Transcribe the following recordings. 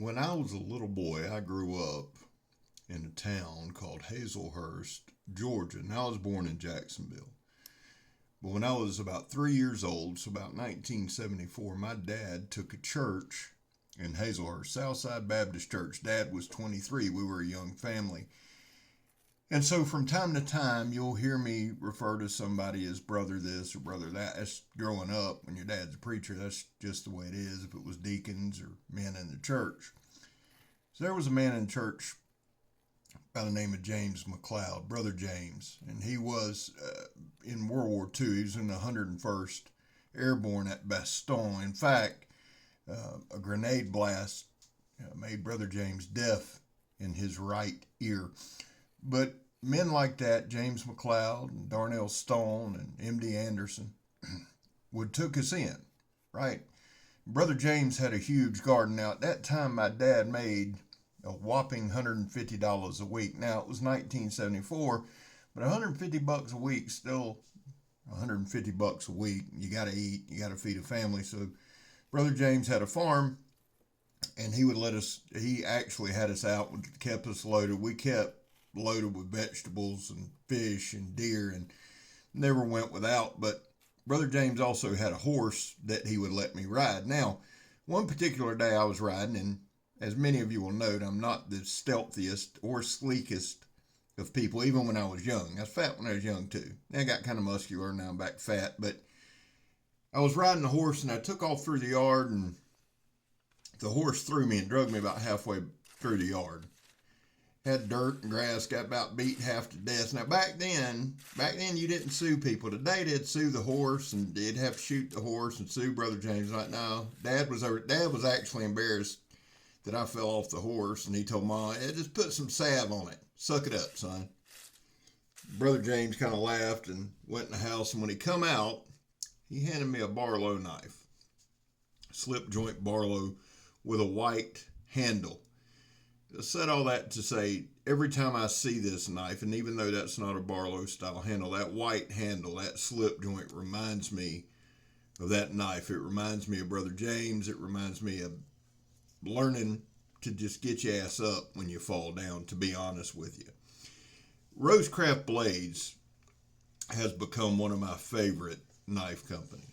When I was a little boy, I grew up in a town called Hazelhurst, Georgia. Now I was born in Jacksonville. But when I was about 3 years old, so about 1974, my dad took a church in Hazelhurst, Southside Baptist Church. Dad was 23. We were a young family. And so from time to time, you'll hear me refer to somebody as brother this or brother that. That's growing up. When your dad's a preacher, that's just the way it is, if it was deacons or men in the church. So there was a man in church by the name of James McLeod, Brother James, and he was in World War II. He was in the 101st Airborne at Bastogne. In fact, a grenade blast made Brother James deaf in his right ear. But men like that, James McLeod and Darnell Stone and M.D. Anderson, would took us in, right? Brother James had a huge garden. Now, at that time, my dad made a whopping $150 a week. Now, it was 1974, but $150 a week, still $150 a week. You got to eat, you got to feed a family. So Brother James had a farm, and he actually had us out, kept us loaded. We kept loaded with vegetables and fish and deer and never went without. But Brother James also had a horse that he would let me ride. Now, one particular day I was riding, and as many of you will note, I'm not the stealthiest or sleekest of people, even when I was young. I was fat when I was young too. I got kind of muscular, now I'm back fat. But I was riding the horse, and I took off through the yard, and the horse threw me and drug me about halfway through the yard. Had dirt and grass, got about beat half to death. Now back then you didn't sue people. Today they'd sue the horse, and they'd have to shoot the horse and sue Brother James. Like, no, Dad was actually embarrassed that I fell off the horse, and he told Mom, hey, just put some salve on it. Suck it up, son. Brother James kind of laughed and went in the house, and when he come out, he handed me a Barlow knife. Slip joint Barlow with a white handle. I said all that to say, every time I see this knife, and even though that's not a Barlow style handle, that white handle, that slip joint reminds me of that knife. It reminds me of Brother James. It reminds me of learning to just get your ass up when you fall down, to be honest with you. ROSECRAFT Blades has become one of my favorite knife companies.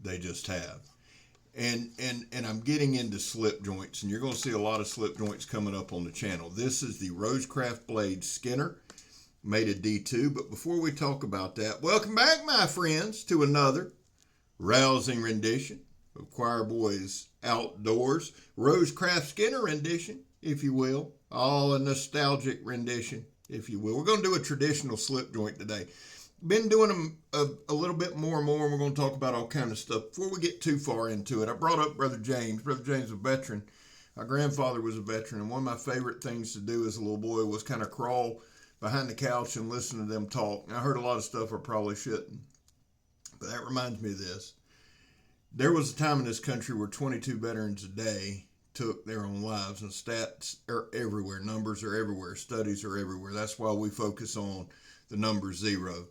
They just have. And I'm getting into slip joints, and you're going to see a lot of slip joints coming up on the channel. This is the ROSECRAFT Blade Skinner, made of D2. But before we talk about that, welcome back, my friends, to another rousing rendition of Choir Boys Outdoors. ROSECRAFT Skinner rendition, if you will. All a nostalgic rendition, if you will. We're going to do a traditional slip joint today. Been doing them a little bit more and more, and we're going to talk about all kind of stuff. Before we get too far into it, I brought up Brother James. Brother James is a veteran. My grandfather was a veteran, and one of my favorite things to do as a little boy was kind of crawl behind the couch and listen to them talk. And I heard a lot of stuff I probably shouldn't, but that reminds me of this. There was a time in this country where 22 veterans a day took their own lives, and stats are everywhere. Numbers are everywhere. Studies are everywhere. That's why we focus on the number 0.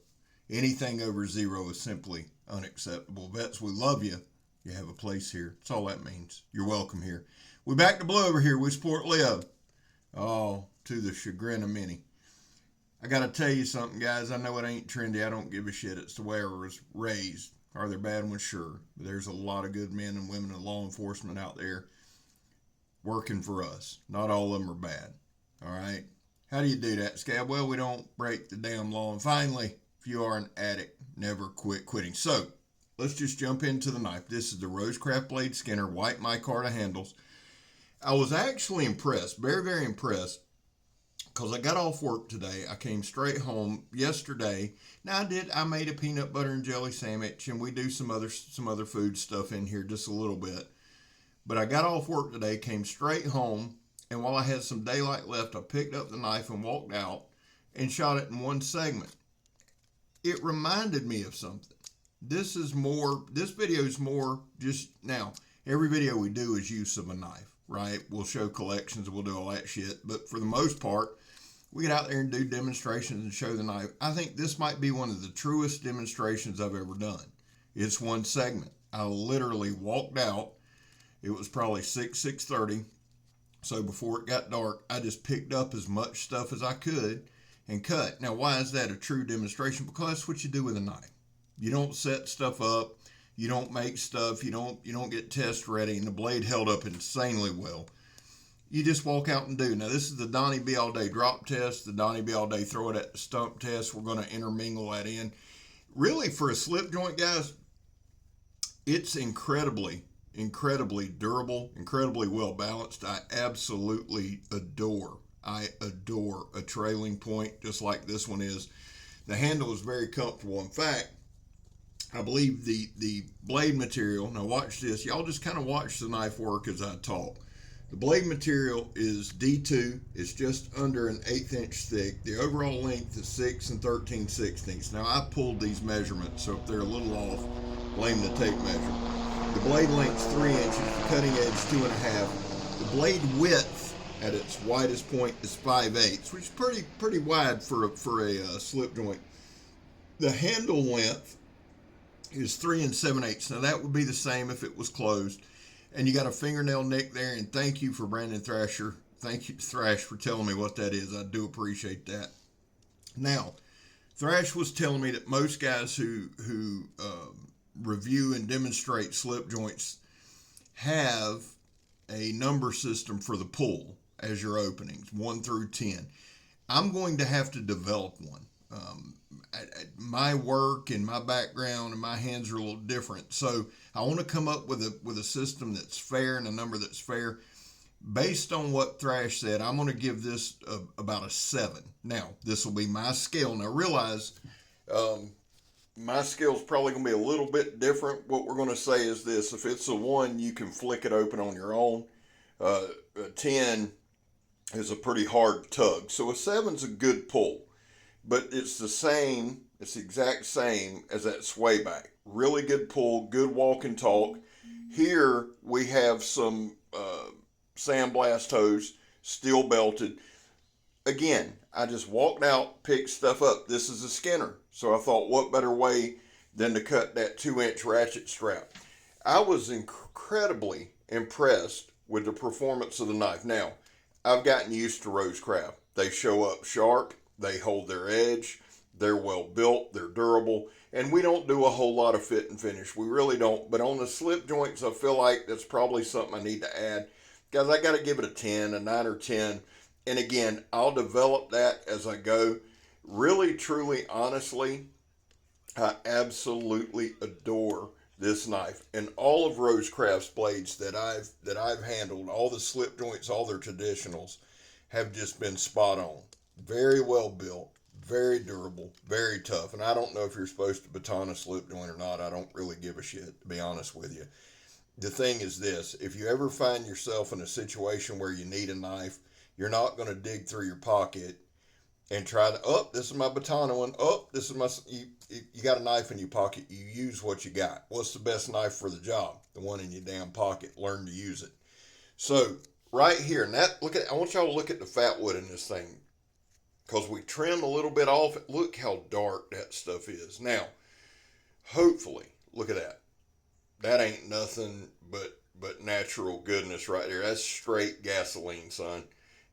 Anything over 0 is simply unacceptable. Vets, we love you. You have a place here. That's all that means. You're welcome here. We back to blue over here. We support Leo. Oh, to the chagrin of many. I got to tell you something, guys. I know it ain't trendy. I don't give a shit. It's the way I was raised. Are there bad ones? Sure. But there's a lot of good men and women in law enforcement out there working for us. Not all of them are bad. All right? How do you do that, Scab? Well, we don't break the damn law. And finally, if you are an addict, never quit quitting. So, let's just jump into the knife. This is the ROSECRAFT Blade Skinner, white MICARTA handles. I was actually impressed, very, very impressed, because I got off work today. I came straight home yesterday. Now, I made a peanut butter and jelly sandwich, and we do some other food stuff in here, just a little bit. But I got off work today, came straight home, and while I had some daylight left, I picked up the knife and walked out and shot it in one segment. It reminded me of something. This video is more just, now, every video we do is use of a knife, right? We'll show collections, we'll do all that shit. But for the most part, we get out there and do demonstrations and show the knife. I think this might be one of the truest demonstrations I've ever done. It's one segment. I literally walked out. It was probably 6:30. So before it got dark, I just picked up as much stuff as I could and cut. Now, why is that a true demonstration? Because that's what you do with a knife. You don't set stuff up. You don't make stuff. You don't get test ready. And the blade held up insanely well. You just walk out and do. Now, this is the Donnie B All Day drop test, the Donnie B All Day throw it at the stump test. We're going to intermingle that in. Really, for a slip joint, guys, it's incredibly durable, incredibly well balanced. I absolutely adore a trailing point just like this one is. The handle is very comfortable. In fact, I believe the blade material, now watch this, y'all just kind of watch the knife work as I talk. The blade material is D2. It's just under an 1/8 inch thick. The overall length is 6 13/16. Now, I pulled these measurements, so if they're a little off, blame the tape measure. The blade length is 3 inches, the cutting edge 2.5. The blade width at its widest point is 5/8, which is pretty wide for a slip joint. The handle length is 3 7/8. Now, that would be the same if it was closed. And you got a fingernail nick there, and thank you for Brandon Thrasher. Thank you, Thrash, for telling me what that is. I do appreciate that. Now, Thrash was telling me that most guys who review and demonstrate slip joints have a number system for the pull as your openings, 1 through 10. I'm going to have to develop one. My work and my background and my hands are a little different. So I want to come up with a system that's fair and a number that's fair. Based on what Thrash said, I'm going to give this about a 7. Now, this will be my scale. Now, realize my scale is probably going to be a little bit different. What we're going to say is this. If it's a 1, you can flick it open on your own. A 10 is a pretty hard tug. So a 7's a good pull. But it's the exact same as that sway back. Really good pull, good walk and talk. Here we have some sandblast hose, steel belted. Again, I just walked out, picked stuff up. This is a Skinner. So I thought, what better way than to cut that 2-inch ratchet strap. I was incredibly impressed with the performance of the knife. Now, I've gotten used to ROSECRAFT. They show up sharp. They hold their edge, they're well built, they're durable, and we don't do a whole lot of fit and finish. We really don't. But on the slip joints, I feel like that's probably something I need to add. Guys, I got to give it a 10, a 9 or 10. And again, I'll develop that as I go. Really, truly, honestly, I absolutely adore this knife. And all of ROSECRAFT's blades that I've handled, all the slip joints, all their traditionals, have just been spot on. Very well built, very durable, very tough. And I don't know if you're supposed to baton a slip joint or not. I don't really give a shit, to be honest with you. The thing is this, if you ever find yourself in a situation where you need a knife, you're not going to dig through your pocket and try to, this is my baton one. This is my, you got a knife in your pocket. You use what you got. What's the best knife for the job? The one in your damn pocket. Learn to use it. So right here, and I want y'all to look at the fat wood in this thing. Because we trimmed a little bit off. Look how dark that stuff is. Now, hopefully, look at that. That ain't nothing but natural goodness right there. That's straight gasoline, son.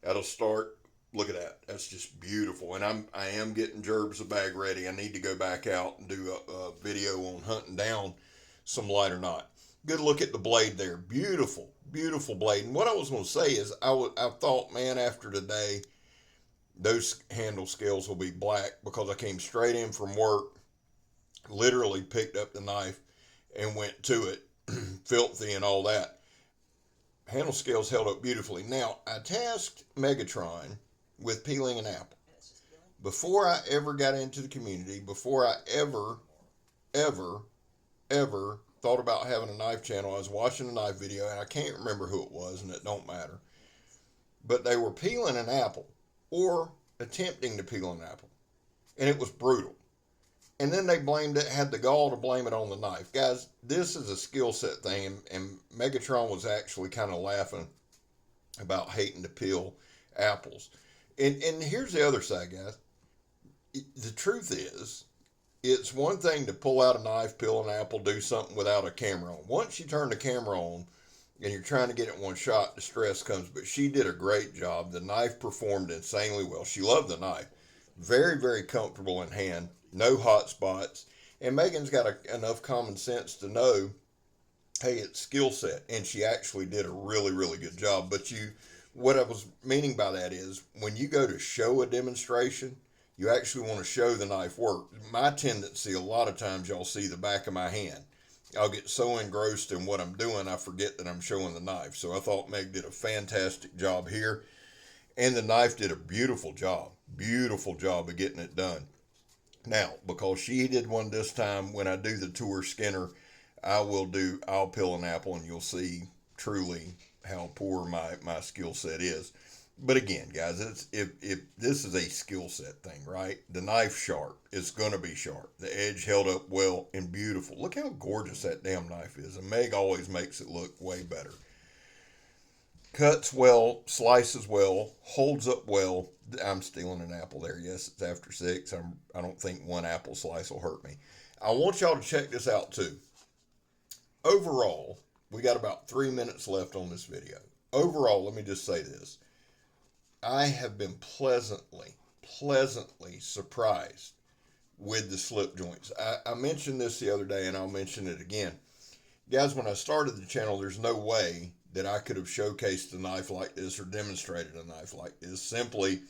That'll start. Look at that. That's just beautiful. And I am getting Gerbs a bag ready. I need to go back out and do a video on hunting down some light or not. Good look at the blade there. Beautiful, beautiful blade. And what I was going to say is I thought, man, after today, those handle scales will be black because I came straight in from work, literally picked up the knife and went to it, filthy and all that. Handle scales held up beautifully. Now, I tasked Megatron with peeling an apple. Before I ever got into the community, before I ever thought about having a knife channel, I was watching a knife video, and I can't remember who it was, and it don't matter. But they were peeling an apple, or attempting to peel an apple. And it was brutal. And then they had the gall to blame it on the knife. Guys, this is a skill set thing, and Megatron was actually kind of laughing about hating to peel apples. And here's the other side, guys. The truth is, it's one thing to pull out a knife, peel an apple, do something without a camera on. Once you turn the camera on, and you're trying to get it one shot, the stress comes. But she did a great job. The knife performed insanely well. She loved the knife. Very, very comfortable in hand. No hot spots. And Megan's got enough common sense to know, hey, it's skill set. And she actually did a really, really good job. But what I was meaning by that is when you go to show a demonstration, you actually want to show the knife work. My tendency, a lot of times, y'all see the back of my hand. I'll get so engrossed in what I'm doing, I forget that I'm showing the knife. So I thought Meg did a fantastic job here. And the knife did a beautiful job of getting it done. Now, because she did one this time, when I do the tour Skinner, I'll peel an apple and you'll see truly how poor my skill set is. But again, guys, if this is a skill set thing, right? The knife's sharp. It's going to be sharp. The edge held up well and beautiful. Look how gorgeous that damn knife is. And Meg always makes it look way better. Cuts well, slices well, holds up well. I'm stealing an apple there. Yes, it's after 6. I don't think one apple slice will hurt me. I want y'all to check this out too. Overall, we got about 3 minutes left on this video. Overall, let me just say this. I have been pleasantly surprised with the slip joints. I mentioned this the other day and I'll mention it again. Guys, when I started the channel, there's no way that I could have showcased a knife like this or demonstrated a knife like this. Simply,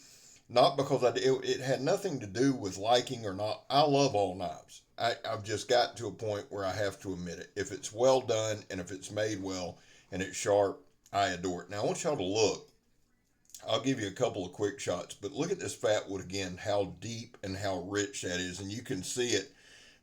not because it had nothing to do with liking or not. I love all knives. I've just got to a point where I have to admit it. If it's well done and if it's made well and it's sharp, I adore it. Now, I want y'all to look. I'll give you a couple of quick shots, but look at this fat wood again, how deep and how rich that is. And you can see it.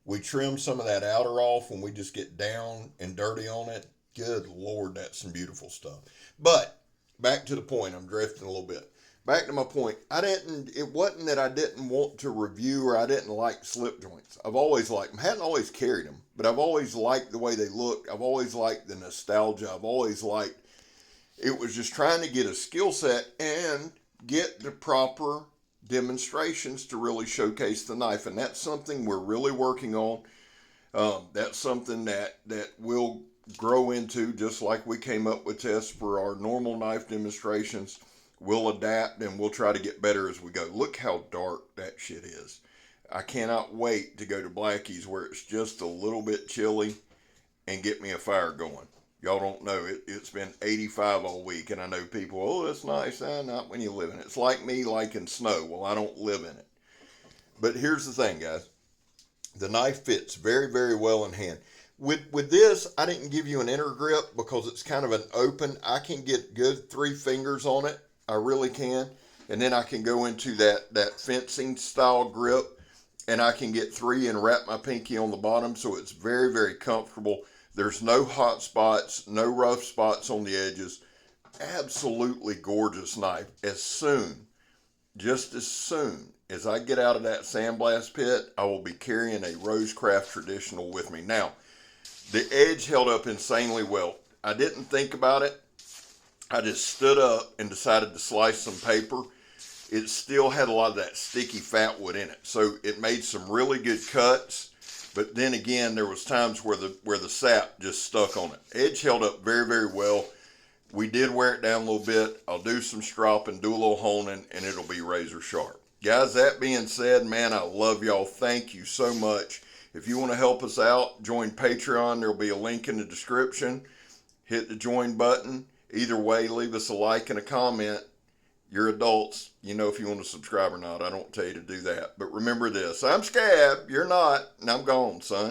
We trim some of that outer off when we just get down and dirty on it. Good Lord, that's some beautiful stuff. But back to the point, I'm drifting a little bit. Back to my point, it wasn't that I didn't want to review or I didn't like slip joints. I've always liked them. Hadn't always carried them, but I've always liked the way they look. I've always liked the nostalgia. I've always liked, it was just trying to get a skill set and get the proper demonstrations to really showcase the knife. And that's something we're really working on. That's something that we'll grow into, just like we came up with tests for our normal knife demonstrations. We'll adapt and we'll try to get better as we go. Look how dark that shit is. I cannot wait to go to Blackie's where it's just a little bit chilly and get me a fire going. Y'all don't know, it's been 85 all week, and I know people, oh, that's nice. Not when you live in it. It's like me liking snow. Well, I don't live in it. But here's the thing, guys. The knife fits very, very well in hand. With this, I didn't give you an inner grip because it's kind of an open. I can get good 3 fingers on it. I really can. And then I can go into that fencing style grip, and I can get 3 and wrap my pinky on the bottom, so it's very, very comfortable. There's no hot spots, no rough spots on the edges. Absolutely gorgeous knife. Just as soon as I get out of that sandblast pit, I will be carrying a ROSECRAFT traditional with me. Now, the edge held up insanely well. I didn't think about it. I just stood up and decided to slice some paper. It still had a lot of that sticky fat wood in it. So it made some really good cuts. But then again, there was times where the sap just stuck on it. Edge held up very, very well. We did wear it down a little bit. I'll do some stropping, do a little honing, and it'll be razor sharp. Guys, that being said, man, I love y'all. Thank you so much. If you want to help us out, join Patreon. There'll be a link in the description. Hit the join button. Either way, leave us a like and a comment. You're adults. You know if you want to subscribe or not. I don't tell you to do that. But remember this. I'm Scab. You're not. And I'm gone, son.